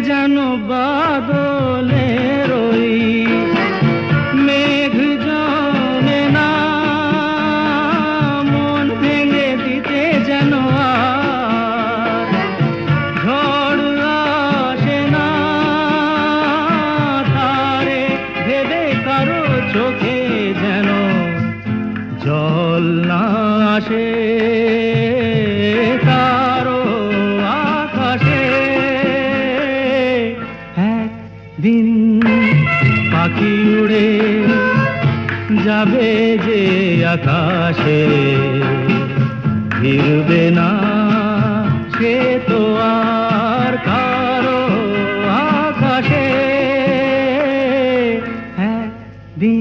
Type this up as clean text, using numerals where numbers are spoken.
যেন বাদলের ওই মেঘ জমে না, মন ভেঙে দিতে যেন আর ঝড় আসে না, ধারে ভেবে কারো চোখে যেন জল না আসে, কারো আকাশে একদিন পাখি উড়ে যাবে যে আকাশে, ফিরবে না সে তো আর